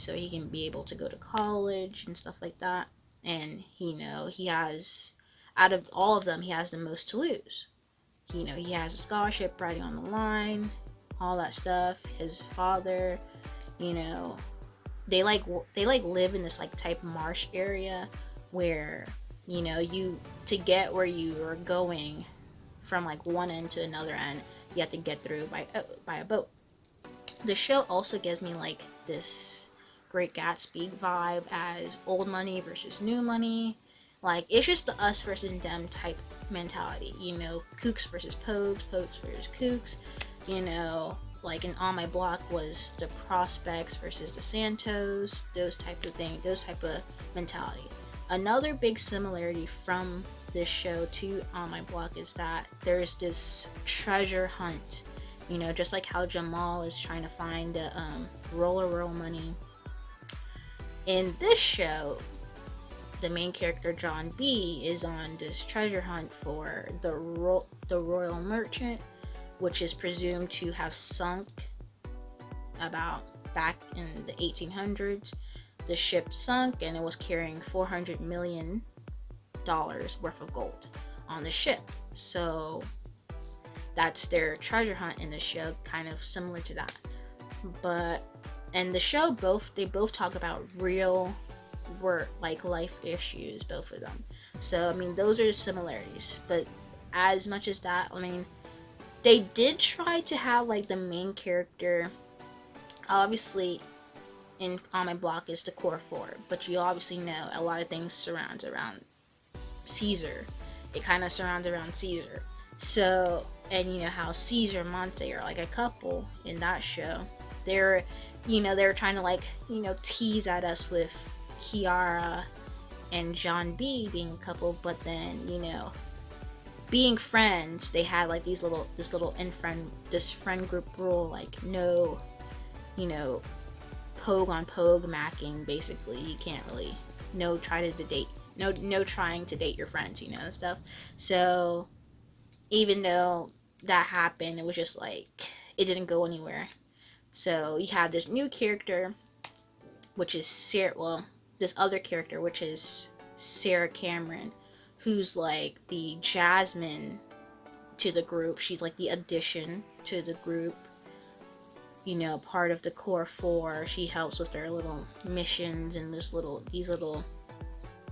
so he can be able to go to college and stuff like that. And he has, out of all of them, he has the most to lose. He has a scholarship riding on the line, all that stuff. His father, they live in this like type marsh area where you, to get where you are going from like one end to another end, you have to get through by a boat. The show also gives me like this Great Gatsby vibe as old money versus new money. Like, it's just the us versus them type mentality. Kooks versus Pogues, Pogues versus Kooks. Like in On My Block was the Prospects versus the Santos. Those type of things, those type of mentality. Another big similarity from this show to On My Block is that there's this treasure hunt. Just like how Jamal is trying to find the roll money. In this show, the main character John B is on this treasure hunt for the Royal Merchant, which is presumed to have sunk about back in the 1800s. The ship sunk and it was carrying $400 million worth of gold on the ship. So that's their treasure hunt in the show, kind of similar to that. And the show, they both talk about real work, like life issues, both of them. So those are the similarities. But as much as that, they did try to have like the main character, obviously in On My Block is the core four, but you obviously know a lot of things surrounds around Caesar. It kind of surrounds around Caesar. So, and how Caesar and Monte are like a couple in that show. They're trying to like, tease at us with Jiara and John B being a couple, but then, being friends, they had like this little friend group rule, like no, pogue on pogue macking, basically. You can't really, no trying to date your friends, stuff. So even though that happened, it was just like, it didn't go anywhere. So you have this new character, which is this other character, which is Sarah Cameron, who's like the Jasmine to the group. She's like the addition to the group, part of the core four. She helps with their little missions and these little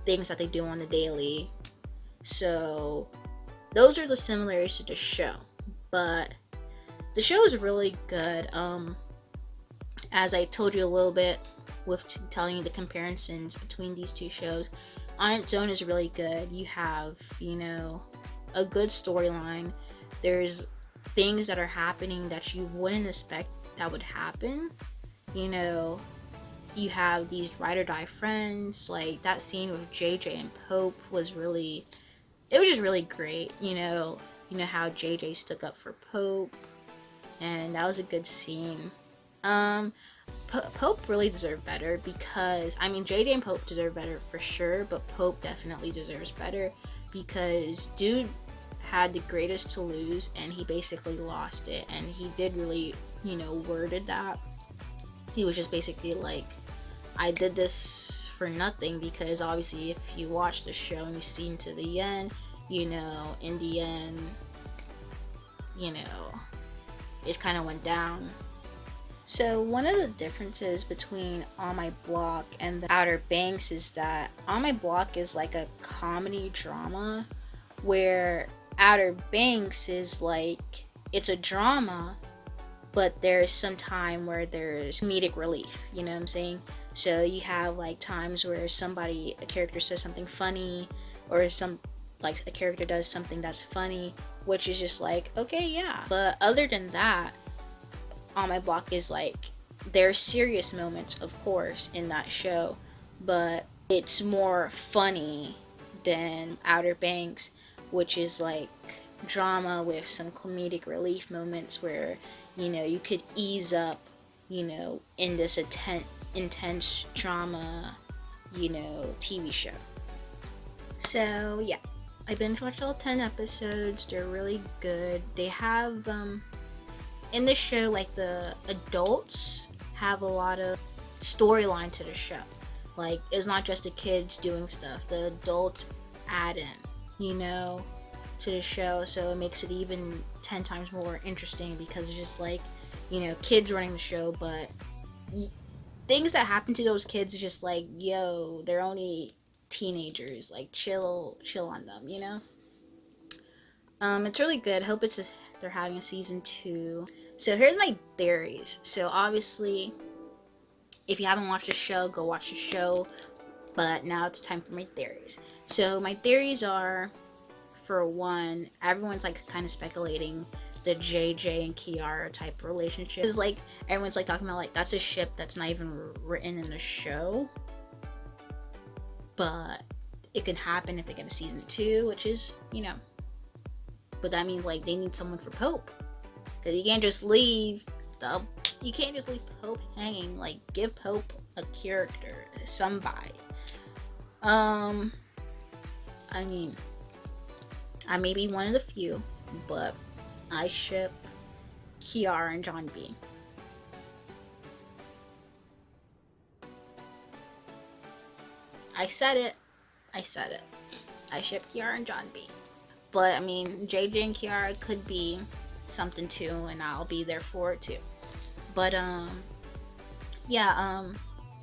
things that they do on the daily. So those are the similarities to the show. But the show is really good. As I told you a little bit with telling you the comparisons between these two shows, On Its Own is really good. You have, a good storyline. There's things that are happening that you wouldn't expect that would happen. You have these ride or die friends. Like that scene with JJ and Pope was just really great. How JJ stuck up for Pope, and that was a good scene. Pope really deserved better, because JJ and Pope deserve better for sure, but Pope definitely deserves better because dude had the greatest to lose and he basically lost it, and he did really worded that. He was just basically like, I did this for nothing, because obviously if you watch the show and you see to the end, in the end, it kind of went down. So one of the differences between On My Block and the Outer Banks is that On My Block is like a comedy drama, where Outer Banks is like, it's a drama, but there's some time where there's comedic relief, you know what I'm saying? So you have like times where a character says something funny, or a character does something that's funny, which is just like, okay, yeah. But other than that, On My Block is like, there's serious moments, of course, in that show, but it's more funny than Outer Banks, which is like drama with some comedic relief moments where, you could ease up, in this intense drama, TV show. So yeah, I binge watched all 10 episodes. They're really good. They have in this show, like, the adults have a lot of storyline to the show. Like, it's not just the kids doing stuff, the adults add in, you know, to the show, so it makes it even 10 times more interesting, because it's just like, you know, kids running the show, but things that happen to those kids are just like, yo, they're only teenagers, like, chill on them, you know. It's really good. Hope they're having a season 2. So here's my theories. So obviously, if you haven't watched the show, go watch the show. But now it's time for my theories. So my theories are, for one, everyone's like kind of speculating the JJ and Kiara type relationship. It's like everyone's like talking about like that's a ship that's not even written in the show, but it can happen if they get a season 2, which is, you know. But that means like they need someone for Pope, because you can't just leave Pope hanging. Like, give Pope a character, somebody. I mean, I may be one of the few, but I ship Kiara and John B. I said it. I ship Kiara and John B. But I mean, JJ and Kiara could be something too, and I'll be there for it too. But yeah,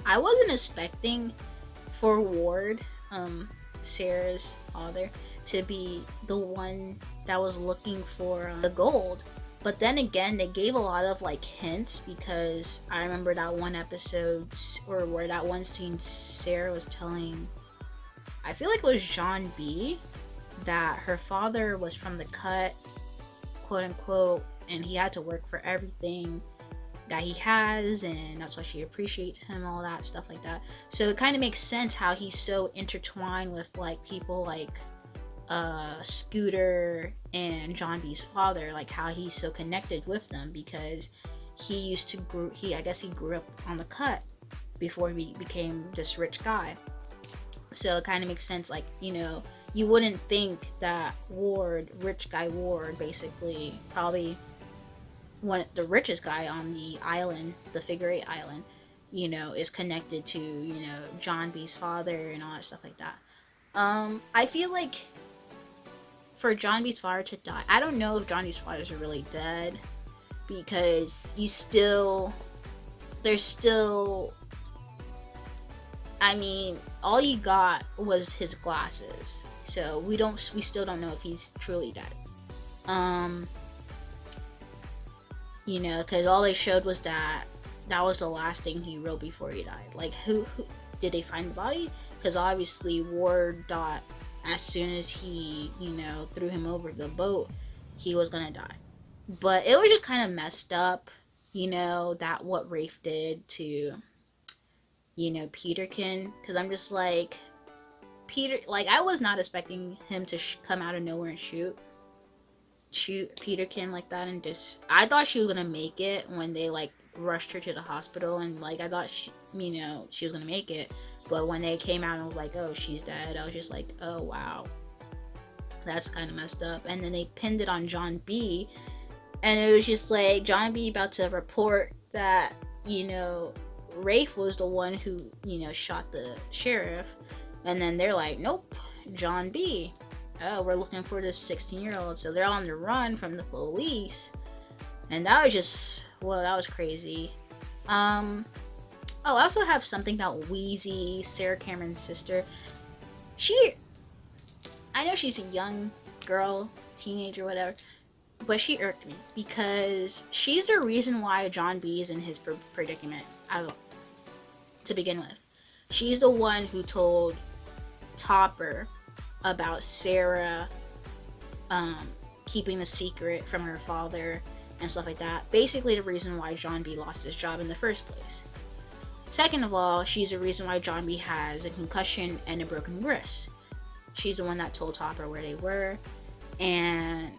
I wasn't expecting for Ward, Sarah's father, to be the one that was looking for the gold. But then again, they gave a lot of like hints, because I remember that one episode, or where that one scene, Sarah was telling, I feel like it was John B, that her father was from the cut, quote unquote, and he had to work for everything that he has, and that's why she appreciates him, all that stuff like that. So it kind of makes sense how he's so intertwined with like people like Scooter and John B's father, like how he's so connected with them, because I guess he grew up on the cut before he became this rich guy. So it kind of makes sense, like, you know, you wouldn't think that rich guy Ward, basically probably the richest guy on the island, the Figure 8 Island, you know, is connected to, you know, John B's father and all that stuff like that. I feel like for John B's father to die, I don't know if John B's fathers are really dead, because there's still, I mean, all you got was his glasses, so we still don't know if he's truly dead. You know, because all they showed was that was the last thing he wrote before he died. Like, who did they find the body? Because obviously Ward thought as soon as he, you know, threw him over the boat, he was gonna die. But it was just kind of messed up, you know, that what Rafe did to, you know, Peterkin. Because I'm just like, I was not expecting him to come out of nowhere and shoot Peterkin like that, and just, I thought she was gonna make it when they like rushed her to the hospital, and like I thought she was gonna make it, but when they came out and was like, oh, she's dead, I was just like, oh wow, that's kind of messed up. And then they pinned it on John B, and it was just like John B about to report that, you know, Rafe was the one who, you know, shot the sheriff, and then they're like, nope, John B. Oh, we're looking for this 16-year-old. So they're on the run from the police. And that was just, well, that was crazy. I also have something about Wheezy, Sarah Cameron's sister. I know she's a young girl, teenager, whatever, but she irked me, because she's the reason why John B is in his predicament to begin with. She's the one who told Topper about Sarah keeping the secret from her father and stuff like that. Basically the reason why John B lost his job in the first place. Second of all, she's the reason why John B has a concussion and a broken wrist. She's the one that told Topper where they were, and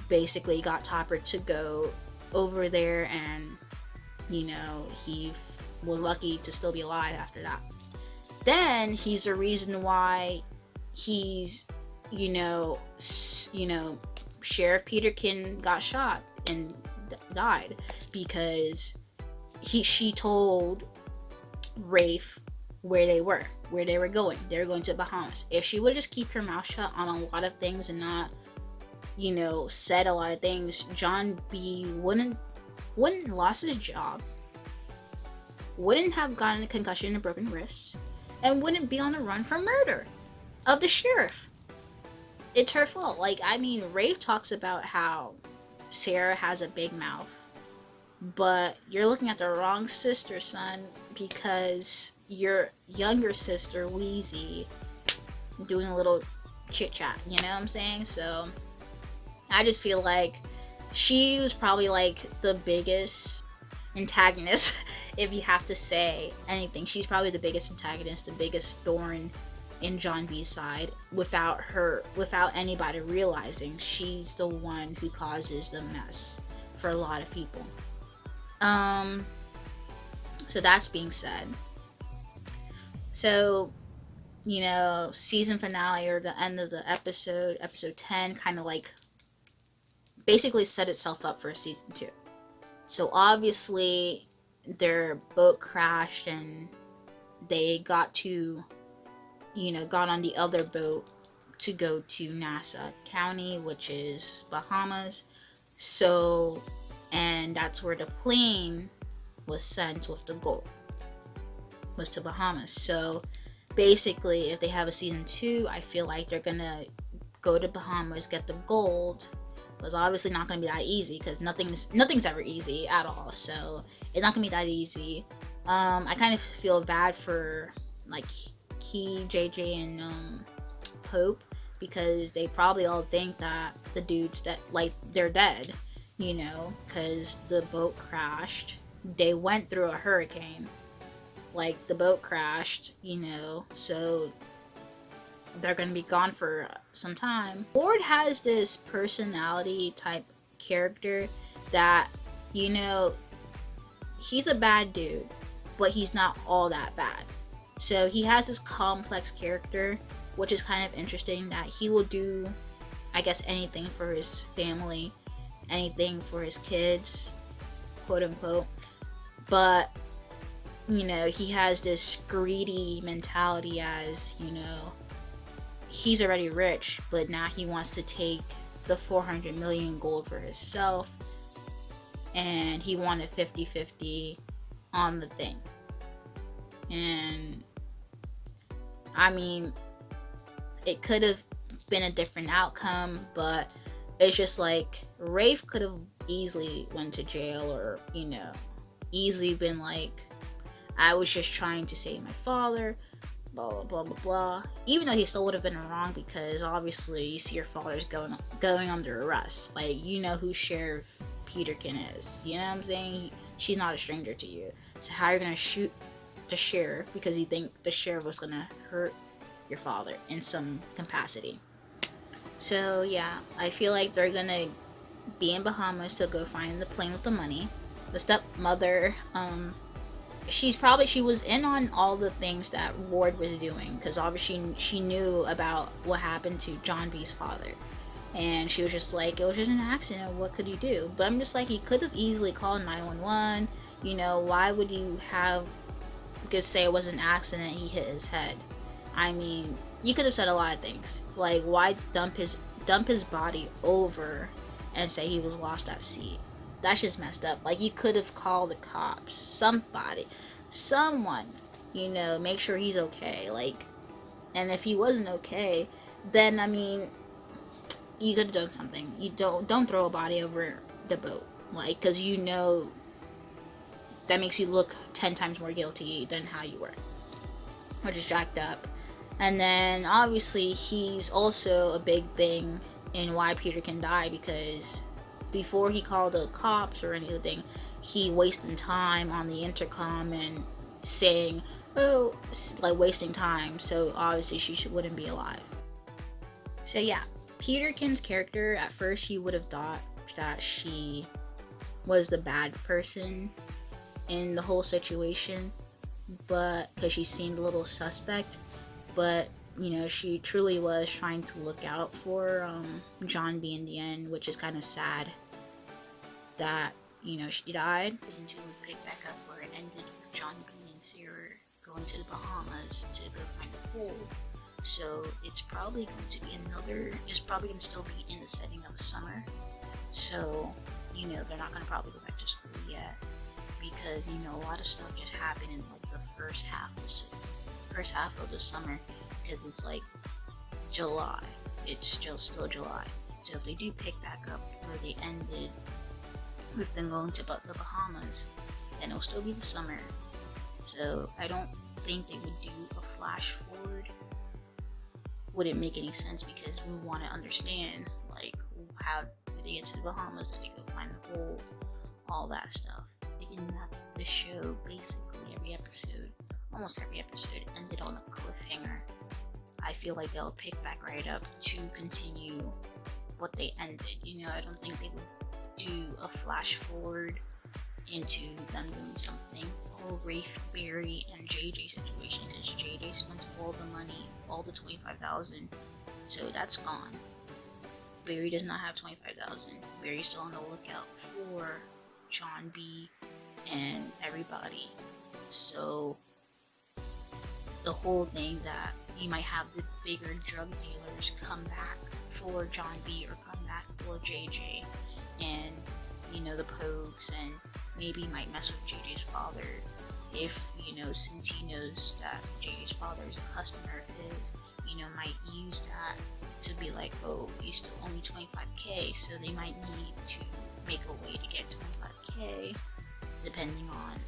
basically got Topper to go over there, and, you know, he was lucky to still be alive after that. Then he's the reason why he's, you know, Sheriff Peterkin got shot and died, because she told Rafe where they were going. They were going to Bahamas. If she would just keep her mouth shut on a lot of things and not, you know, said a lot of things, John B wouldn't lost his job, wouldn't have gotten a concussion and a broken wrist, and wouldn't be on the run for murder of the sheriff. It's her fault. Like, I mean, Rafe talks about how Sarah has a big mouth, but you're looking at the wrong sister, son, because your younger sister, Wheezy, doing a little chit chat, you know what I'm saying? So I just feel like she was probably like the biggest antagonist, if you have to say anything. She's probably the biggest antagonist, the biggest thorn in John B's side, without anybody realizing she's the one who causes the mess for a lot of people. So that's being said. So, you know, season finale or the end of the episode 10, kind of like basically set itself up for season 2. So obviously their boat crashed and they got on the other boat to go to Nassau County, which is Bahamas. So, and that's where the plane was sent with the gold, was to Bahamas. So basically, if they have a season 2, I feel like they're gonna go to Bahamas, get the gold. It's obviously not gonna be that easy, because nothing's ever easy at all. So it's not gonna be that easy. I kind of feel bad for like Key, JJ, and Hope, because they probably all think that the dudes that, like, they're dead, you know, because the boat crashed. They went through a hurricane, like the boat crashed, you know, so they're gonna be gone for some time. Ward has this personality type character that, you know, he's a bad dude, but he's not all that bad. So he has this complex character, which is kind of interesting, that he will do, I guess, anything for his family, anything for his kids, quote unquote. But, you know, he has this greedy mentality, as, you know, he's already rich, but now he wants to take the 400 million gold for himself, and he wanted 50-50 on the thing. And I mean, it could have been a different outcome, but it's just like Rafe could have easily went to jail, or, you know, easily been like, I was just trying to save my father, blah blah blah blah blah. Even though he still would have been wrong, because obviously you see your father's going under arrest. Like, you know who Sheriff Peterkin is. You know what I'm saying? She's not a stranger to you. So how are you gonna shoot the sheriff because you think the sheriff was gonna hurt your father in some capacity? So yeah, I feel like they're gonna be in Bahamas to go find the plane with the money. The stepmother, she was in on all the things that Ward was doing, because obviously she knew about what happened to John B's father, and she was just like, it was just an accident, what could you do? But I'm just like, he could have easily called 911. You know, why would you just say it was an accident, he hit his head? I mean, you could have said a lot of things, like, why dump his body over and say he was lost at sea? That's just messed up. Like, you could have called the cops, someone, you know, make sure he's okay. Like, and if he wasn't okay, then, I mean, you could have done something. You don't throw a body over the boat, like, because you know that makes you look 10 times more guilty than how you were, which is jacked up. And then obviously he's also a big thing in why Peter can die, because before he called the cops or anything, he wasted time on the intercom and saying, oh, like, wasting time. So obviously she wouldn't be alive. So yeah, Peterkin's character, at first you would have thought that she was the bad person in the whole situation, but because she seemed a little suspect, but, you know, she truly was trying to look out for John B in the end, which is kind of sad that, you know, she died. Season 2 would pick back up where it ended with John B and Sarah going to the Bahamas to go find a gold. So it's probably going to be it's probably going to still be in the setting of summer. So, you know, they're not going to probably go back to school yet, because, you know, a lot of stuff just happened in like the first half of the summer, because it's like July. It's still July. So if they do pick back up where they ended with them going to the Bahamas, then it'll still be the summer. So I don't think they would do a flash forward. Wouldn't make any sense, because we want to understand, like, how did they get to the Bahamas? Did they go find the gold? All that stuff. In that the show, basically almost every episode ended on a cliffhanger. I feel like they'll pick back right up to continue what they ended. You know, I don't think they would do a flash forward into them doing something. The whole Rafe, Barry, and JJ situation, because JJ spent all the money, all the $25,000, so that's gone. Barry does not have $25,000. Barry's still on the lookout for John B and everybody. So the whole thing that he might have the bigger drug dealers come back for John B or come back for JJ, and, you know, the Pogues, and maybe might mess with JJ's father, if, you know, since he knows that JJ's father is a customer of his, you know, might use that to be like, oh, you still owe me $25K, so they might need to make a way to get $25K, depending on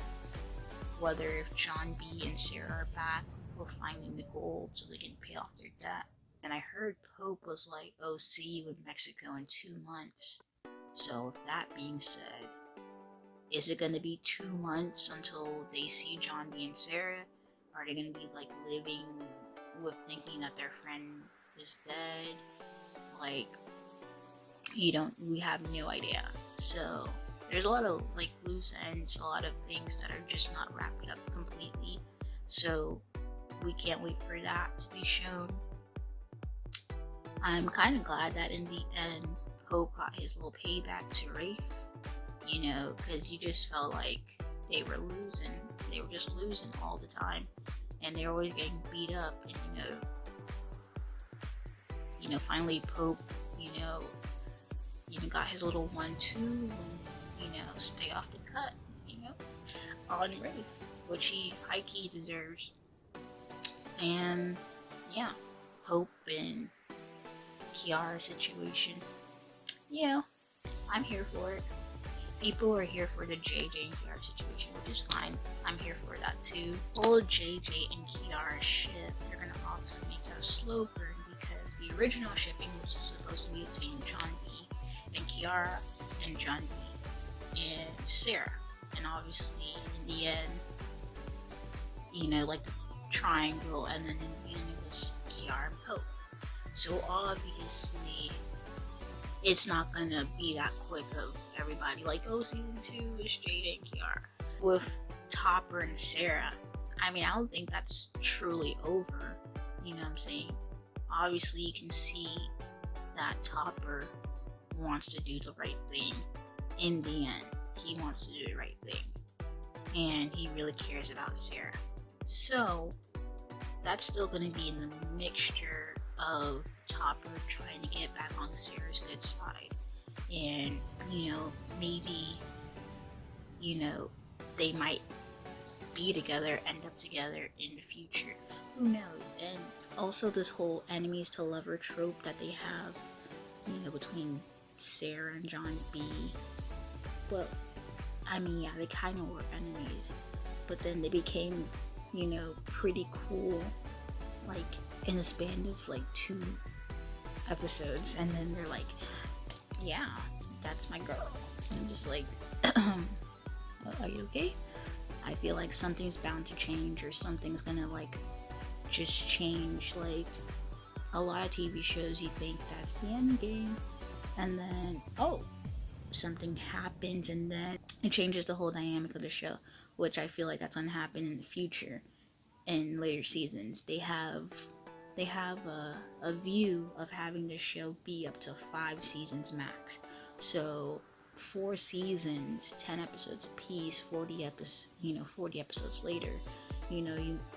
whether if John B and Sarah are back with finding the gold so they can pay off their debt. And I heard Pope was like, oh, see you in Mexico in 2 months. So with that being said, is it going to be 2 months until they see John B and Sarah? Are they going to be like living with thinking that their friend is dead? Like, we have no idea. So there's a lot of like loose ends, a lot of things that are just not wrapped up completely. So we can't wait for that to be shown. I'm kind of glad that in the end, Pope got his little payback to Rafe, you know, because you just felt like they were losing. They were just losing all the time, and they were always getting beat up. And you know, finally Pope, got his little 1-2 and, stay off the cut, on Rafe, which he high-key deserves. And yeah, Pope and Jiara situation, I'm here for it. People are here for the JJ and Jiara situation, which is fine. I'm here for that too. Old JJ and Jiara ship, they're gonna obviously make that a slow burn, because the original shipping was supposed to be between John B and Jiara, and John B and Sarah. And obviously in the end, like the triangle, and then in the end it was Jiara and Pope. So obviously it's not gonna be that quick of everybody like, oh, season 2 is Jada and Jiara. With Topper and Sarah, I don't think that's truly over. You know what I'm saying? Obviously you can see that Topper wants to do the right thing. In the end, he wants to do the right thing, and he really cares about Sarah. So that's still going to be in the mixture of Topper trying to get back on Sarah's good side, and maybe they might be together, end up together in the future. Who knows? And also this whole enemies to lover trope that they have, between Sarah and John B. Well, they kind of were enemies, but then they became, pretty cool, like in a span of like 2 episodes, and then they're like, yeah, that's my girl. I'm just like, are you okay? I feel like something's bound to change, or something's gonna like just change. Like a lot of TV shows, you think that's the end game, and then something happens, and then it changes the whole dynamic of the show, which I feel like that's gonna happen in the future. In later seasons, they have a view of having the show be up to 5 seasons max. So 4 seasons, 10 episodes apiece, 40 episodes later,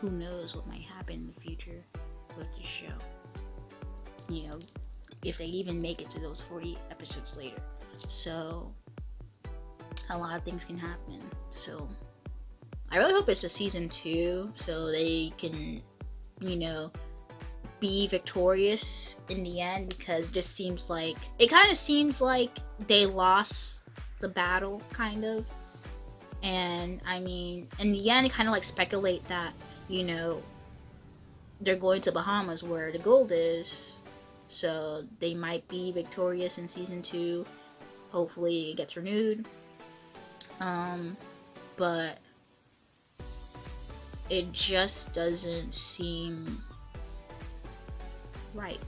who knows what might happen in the future with the show. If they even make it to those 40 episodes later. So a lot of things can happen. So I really hope it's a season 2 so they can, be victorious in the end, because it kind of seems like they lost the battle, kind of. And I mean, in the end, kind of like speculate that, they're going to Bahamas where the gold is. So they might be victorious in season 2. Hopefully it gets renewed. But it just doesn't seem right.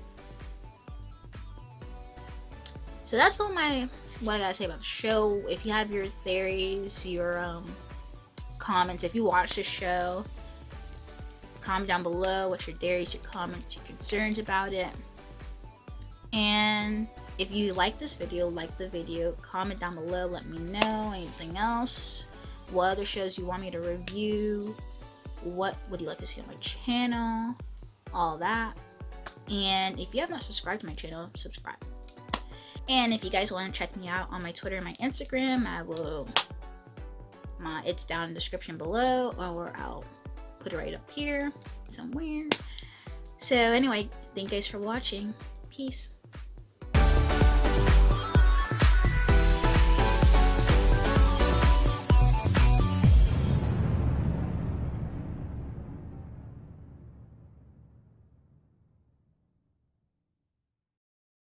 So that's what I gotta say about the show. If you have your theories, your comments, if you watch the show, comment down below what's your theories, your comments, your concerns about it. And if you like this video, like the video, comment down below, let me know. Anything else, what other shows you want me to review, what would you like to see on my channel, all that. And if you have not subscribed to my channel, subscribe. And if you guys want to check me out on my Twitter and my Instagram, it's down in the description below, or I'll put it right up here somewhere. So anyway, thank you guys for watching. Peace.